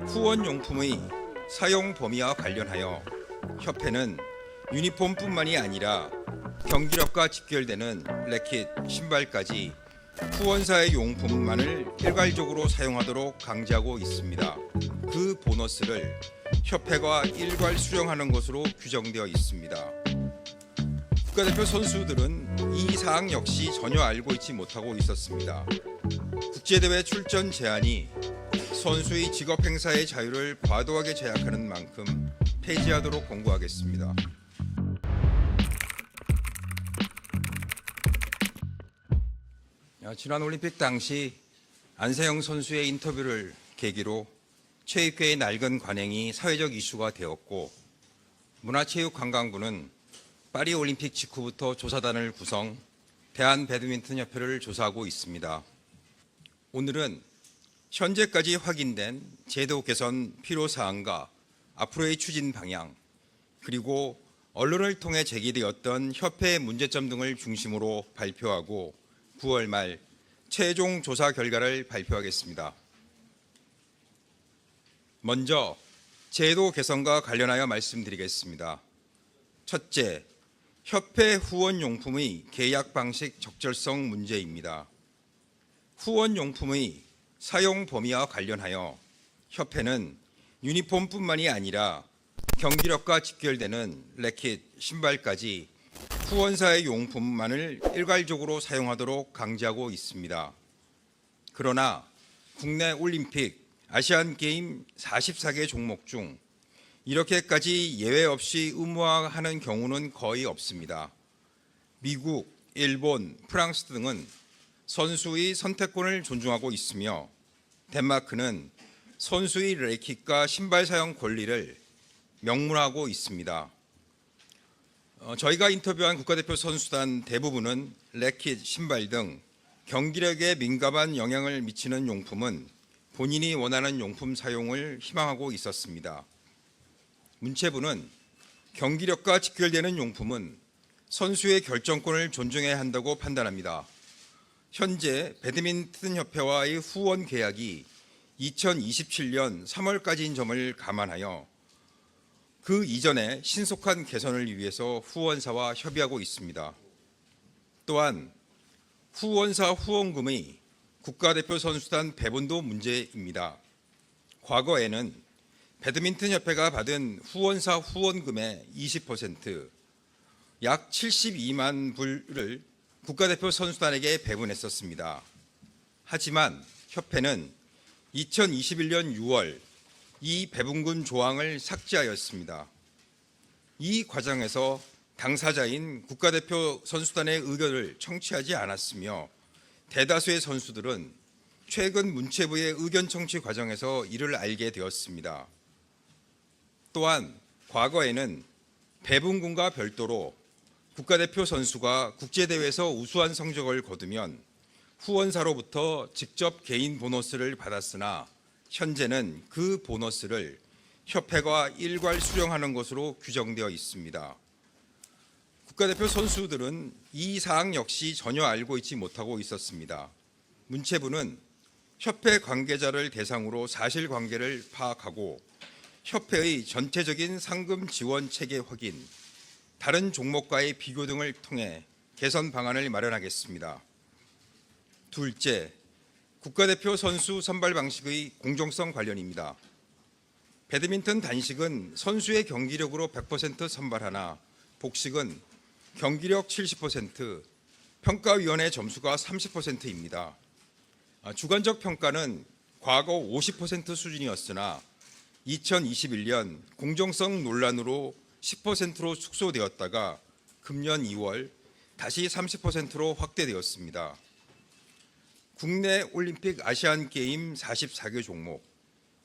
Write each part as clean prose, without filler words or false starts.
후원용품의 사용 범위와 관련하여 협회는 유니폼뿐만이 아니라 경기력과 직결되는 래킷, 신발까지 후원사의 용품만을 일괄적으로 사용하도록 강제하고 있습니다. 그 보너스를 협회가 일괄 수령하는 것으로 규정되어 있습니다. 국가대표 선수들은 이 사항 역시 전혀 알고 있지 못하고 있었습니다. 국제대회 출전 제한이 선수의 직업 행사의 자유를 과도하게 제약하는 만큼 폐지하도록 권고하겠습니다. 지난 올림픽 당시 안세영 선수의 인터뷰를 계기로 체육계의 낡은 관행이 사회적 이슈가 되었고, 문화체육관광부는 파리올림픽 직후부터 조사단을 구성, 대한배드민턴협회를 조사하고 있습니다. 오늘은 현재까지 확인된 제도 개선 필요사항과 앞으로의 추진 방향, 그리고 언론을 통해 제기되었던 협회의 문제점 등을 중심으로 발표하고 9월 말 최종 조사 결과를 발표하겠습니다. 먼저 제도 개선과 관련하여 말씀드리겠습니다. 첫째, 협회 후원용품의 계약 방식 적절성 문제입니다. 후원용품의 사용 범위와 관련하여 협회는 유니폼뿐만이 아니라 경기력과 직결되는 래킷, 신발까지 후원사의 용품만을 일괄적으로 사용하도록 강제하고 있습니다. 그러나 국내 올림픽, 아시안게임 44개 종목 중 이렇게까지 예외 없이 의무화하는 경우는 거의 없습니다. 미국, 일본, 프랑스 등은 선수의 선택권을 존중하고 있으며, 덴마크는 선수의 래킷과 신발 사용 권리를 명문화하고 있습니다. 저희가 인터뷰한 국가대표 선수단 대부분은 래킷, 신발 등 경기력에 민감한 영향을 미치는 용품은 본인이 원하는 용품 사용을 희망하고 있었습니다. 문체부는 경기력과 직결되는 용품은 선수의 결정권을 존중해야 한다고 판단합니다. 현재 배드민턴협회와의 후원 계약이 2027년 3월까지인 점을 감안하여 그 이전에 신속한 개선을 위해서 후원사와 협의하고 있습니다. 또한 후원사 후원금의 국가대표 선수단 배분도 문제입니다. 과거에는 배드민턴협회가 받은 후원사 후원금의 20%, 약 72만 불을 국가대표 선수단에게 배분했었습니다. 하지만 협회는 2021년 6월 이 배분금 조항을 삭제하였습니다. 이 과정에서 당사자인 국가대표 선수단의 의견을 청취하지 않았으며, 대다수의 선수들은 최근 문체부의 의견 청취 과정에서 이를 알게 되었습니다. 또한 과거에는 배분금과 별도로 국가대표 선수가 국제대회에서 우수한 성적을 거두면 후원사로부터 직접 개인 보너스를 받았으나, 현재는 그 보너스를 협회가 일괄 수령하는 것으로 규정되어 있습니다. 국가대표 선수들은 이 사항 역시 전혀 알고 있지 못하고 있었습니다. 문체부는 협회 관계자를 대상으로 사실관계를 파악하고 협회의 전체적인 상금 지원 체계 확인, 다른 종목과의 비교 등을 통해 개선 방안을 마련하겠습니다. 둘째, 국가대표 선수 선발 방식의 공정성 관련입니다. 배드민턴 단식은 선수의 경기력으로 100% 선발하나, 복식은 경기력 70%, 평가위원회 점수가 30%입니다. 주관적 평가는 과거 50% 수준이었으나 2021년 공정성 논란으로 10%로 축소되었다가 금년 2월 다시 30%로 확대되었습니다. 국내 올림픽, 아시안게임 44개 종목,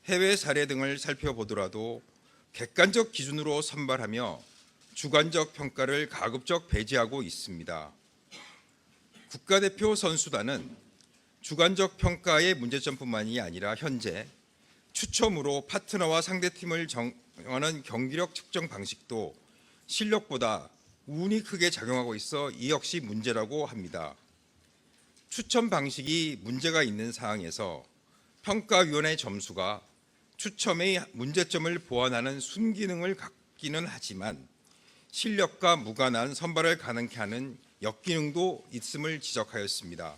해외 사례 등을 살펴보더라도 객관적 기준으로 선발하며 주관적 평가를 가급적 배제하고 있습니다. 국가대표 선수단은 주관적 평가의 문제점뿐만이 아니라 현재 추첨으로 파트너와 상대팀을 정하는 경기력 측정 방식도 실력보다 운이 크게 작용하고 있어 이 역시 문제라고 합니다. 추첨 방식이 문제가 있는 사항에서 평가위원회 점수가 추첨의 문제점을 보완하는 순기능을 갖기는 하지만 실력과 무관한 선발을 가능케 하는 역기능도 있음을 지적하였습니다.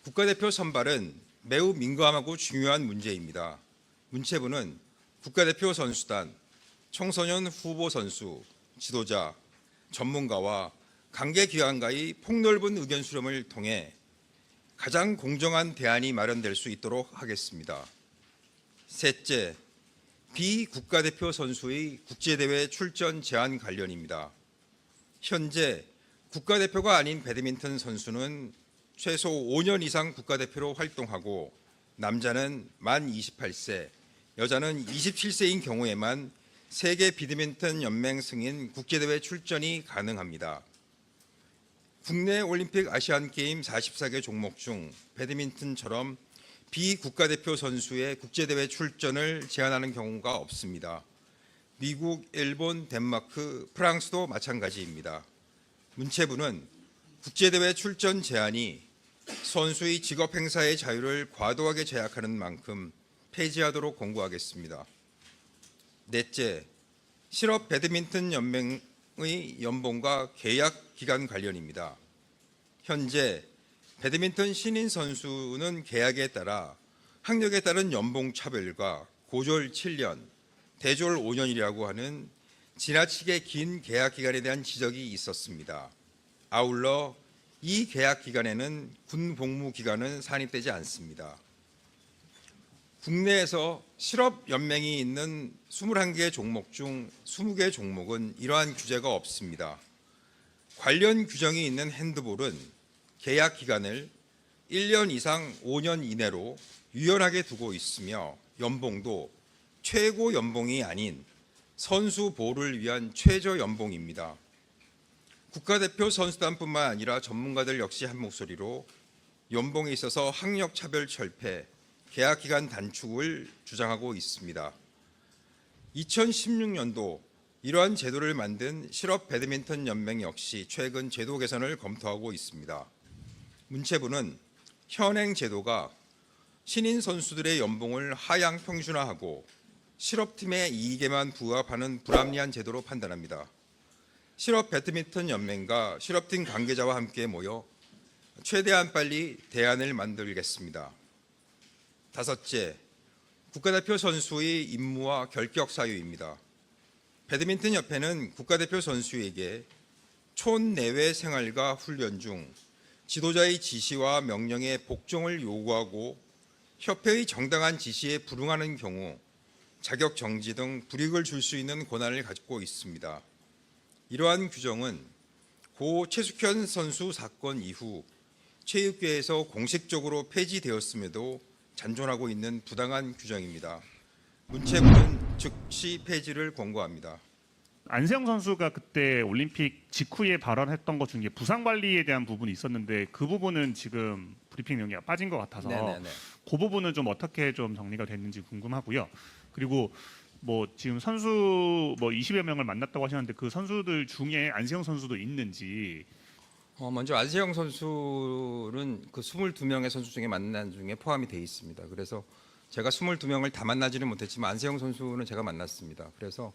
국가대표 선발은 매우 민감하고 중요한 문제입니다. 문체부는 국가대표 선수단, 청소년 후보 선수, 지도자, 전문가와 관계기관과의 폭넓은 의견 수렴을 통해 가장 공정한 대안이 마련될 수 있도록 하겠습니다. 셋째, 비국가대표 선수의 국제대회 출전 제한 관련입니다. 현재 국가대표가 아닌 배드민턴 선수는 최소 5년 이상 국가대표로 활동하고 남자는 만 28세, 여자는 27세인 경우에만 세계 배드민턴 연맹 승인 국제대회 출전이 가능합니다. 국내 올림픽 아시안게임 44개 종목 중 배드민턴처럼 비국가대표 선수의 국제대회 출전을 제한하는 경우가 없습니다. 미국, 일본, 덴마크, 프랑스도 마찬가지입니다. 문체부는 국제대회 출전 제한이 선수의 직업 행사의 자유를 과도하게 제약하는 만큼 폐지하도록 권고하겠습니다. 넷째, 실업 배드민턴 연맹의 연봉과 계약 기간 관련입니다. 현재 배드민턴 신인 선수는 계약에 따라 학력에 따른 연봉 차별과 고졸 7년, 대졸 5년이라고 하는 지나치게 긴 계약 기간에 대한 지적이 있었습니다. 아울러 이 계약 기간에는 군 복무 기간은 산입되지 않습니다. 국내에서 실업 연맹이 있는 21개 종목 중 20개 종목은 이러한 규제가 없습니다. 관련 규정이 있는 핸드볼은 계약 기간을 1년 이상 5년 이내로 유연하게 두고 있으며 연봉도 최고 연봉이 아닌 선수 보호를 위한 최저 연봉입니다. 국가대표 선수단뿐만 아니라 전문가들 역시 한 목소리로 연봉에 있어서 학력 차별 철폐, 계약 기간 단축을 주장하고 있습니다. 2016년도 이러한 제도를 만든 실업 배드민턴 연맹 역시 최근 제도 개선을 검토하고 있습니다. 문체부는 현행 제도가 신인 선수들의 연봉을 하향 평준화하고 실업팀의 이익에만 부합하는 불합리한 제도로 판단합니다. 실업 배드민턴 연맹과 실업팀 관계자와 함께 모여 최대한 빨리 대안을 만들겠습니다. 다섯째, 국가대표 선수의 임무와 결격 사유입니다. 배드민턴 협회는 국가대표 선수에게 촌내외 생활과 훈련 중 지도자의 지시와 명령에 복종을 요구하고 협회의 정당한 지시에 불응하는 경우 자격 정지 등 불이익을 줄 수 있는 권한을 가지고 있습니다. 이러한 규정은 고 최숙현 선수 사건 이후 체육계에서 공식적으로 폐지되었음에도 잔존하고 있는 부당한 규정입니다. 문체부는 즉시 폐지를 권고합니다. 안세영 선수가 그때 올림픽 직후에 발언했던 것 중에 부상 관리에 대한 부분이 있었는데 그 부분은 지금 브리핑 내용이 빠진 것 같아서 그 부분은 좀 어떻게 좀 정리가 됐는지 궁금하고요. 그리고 뭐 지금 선수 뭐 20여 명을 만났다고 하셨는데 그 선수들 중에 안세영 선수도 있는지. 먼저 안세영 선수는 그 22명의 선수 중에 만난 중에 포함이 돼 있습니다. 그래서 제가 22명을 다 만나지는 못했지만 안세영 선수는 제가 만났습니다. 그래서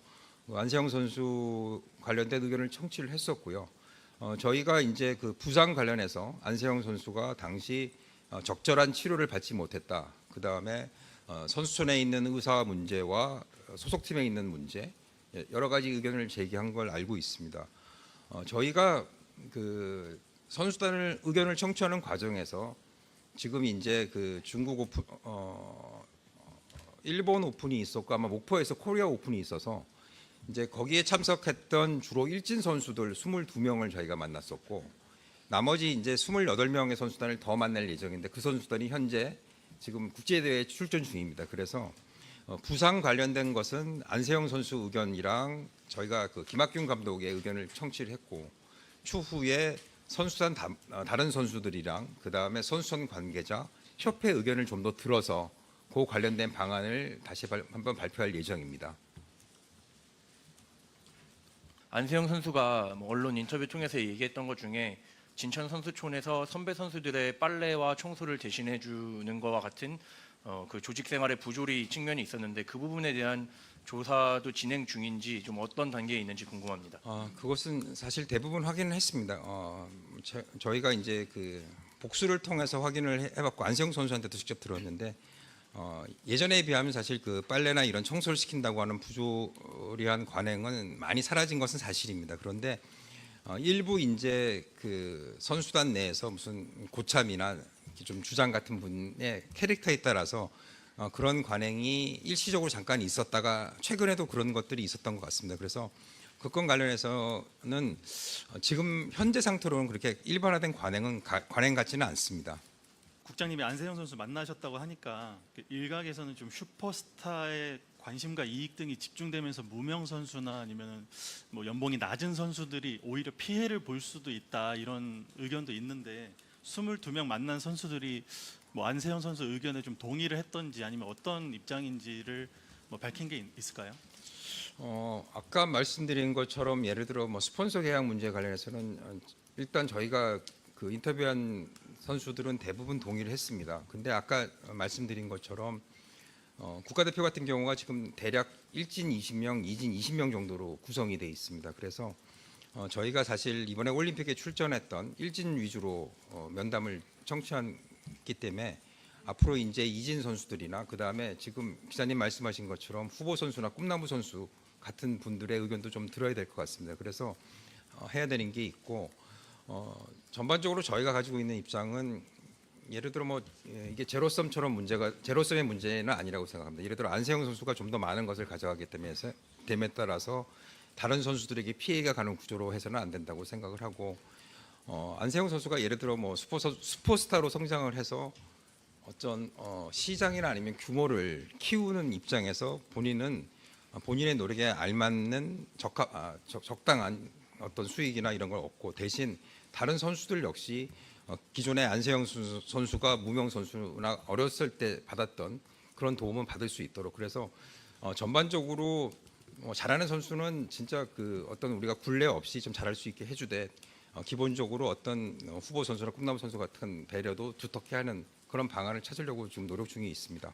안세영 선수 관련된 의견을 청취를 했었고요. 저희가 이제 그 부상 관련해서 안세영 선수가 당시 적절한 치료를 받지 못했다. 그 다음에 선수촌에 있는 의사 문제와 소속팀에 있는 문제 여러 가지 의견을 제기한 걸 알고 있습니다. 저희가 그 선수단을 의견을 청취하는 과정에서 지금 이제 그 중국 오픈, 일본 오픈이 있었고 아마 목포에서 코리아 오픈이 있어서 이제 거기에 참석했던 주로 일진 선수들 22명을 저희가 만났었고 나머지 이제 28명의 선수단을 더 만날 예정인데 그 선수단이 현재 지금 국제대회에 출전 중입니다. 그래서 부상 관련된 것은 안세영 선수 의견이랑 저희가 그 김학균 감독의 의견을 청취를 했고 추후에 선수단 다른 선수들이랑 그 다음에 선수단 관계자 협회 의견을 좀 더 들어서 그 관련된 방안을 다시 한번 발표할 예정입니다. 안세영 선수가 언론 인터뷰 통해서 얘기했던 것 중에 진천 선수촌에서 선배 선수들의 빨래와 청소를 대신해 주는 것과 같은 그 조직 생활의 부조리 측면이 있었는데 그 부분에 대한 조사도 진행 중인지 좀 어떤 단계에 있는지 궁금합니다. 그것은 사실 대부분 확인을 했습니다. 저희가 이제 그 복수를 통해서 확인을 해봤고 안세영 선수한테도 직접 들었는데 예전에 비하면 사실 그 빨래나 이런 청소를 시킨다고 하는 부조리한 관행은 많이 사라진 것은 사실입니다. 그런데 일부 이제 그 선수단 내에서 무슨 고참이나 좀 주장 같은 분의 캐릭터에 따라서 그런 관행이 일시적으로 잠깐 있었다가 최근에도 그런 것들이 있었던 것 같습니다. 그래서 그 건 관련해서는 지금 현재 상태로는 그렇게 일반화된 관행 같지는 않습니다. 국장님이 안세영 선수 만나셨다고 하니까 그 일각에서는 좀 슈퍼스타의 관심과 이익 등이 집중되면서 무명 선수나 아니면 뭐 연봉이 낮은 선수들이 오히려 피해를 볼 수도 있다 이런 의견도 있는데 22명 만난 선수들이 뭐 안세영 선수 의견에 좀 동의를 했던지 아니면 어떤 입장인지를 뭐 밝힌 게 있을까요? 아까 말씀드린 것처럼 예를 들어 뭐 스폰서 계약 문제 관련해서는 일단 저희가 그 인터뷰한 선수들은 대부분 동의를 했습니다. 근데 아까 말씀드린 것처럼 국가대표 같은 경우가 지금 대략 1진 20명, 2진 20명 정도로 구성이 돼 있습니다. 그래서 저희가 사실 이번에 올림픽에 출전했던 1진 위주로 면담을 청취했기 때문에 앞으로 이제 2진 선수들이나 그 다음에 지금 기자님 말씀하신 것처럼 후보 선수나 꿈나무 선수 같은 분들의 의견도 좀 들어야 될 것 같습니다. 그래서 해야 되는 게 있고 전반적으로 저희가 가지고 있는 입장은 예를 들어 뭐 이게 제로섬의 문제는 아니라고 생각합니다. 예를 들어 안세영 선수가 좀 더 많은 것을 가져가기 됨에 따라서 다른 선수들에게 피해가 가는 구조로 해서는 안 된다고 생각을 하고 안세영 선수가 예를 들어 뭐 슈퍼스타로 성장을 해서 어떤 시장이나 아니면 규모를 키우는 입장에서 본인은 본인의 노력에 알맞는 적당한 어떤 수익이나 이런 걸 얻고 대신 다른 선수들 역시 기존의 안세영 선수가 무명 선수나 어렸을 때 받았던 그런 도움은 받을 수 있도록 그래서 전반적으로 잘하는 선수는 진짜 그 어떤 우리가 굴레 없이 좀 잘할 수 있게 해주되 기본적으로 어떤 후보 선수나 꿈나무 선수 같은 배려도 두텁게 하는 그런 방안을 찾으려고 지금 노력 중에 있습니다.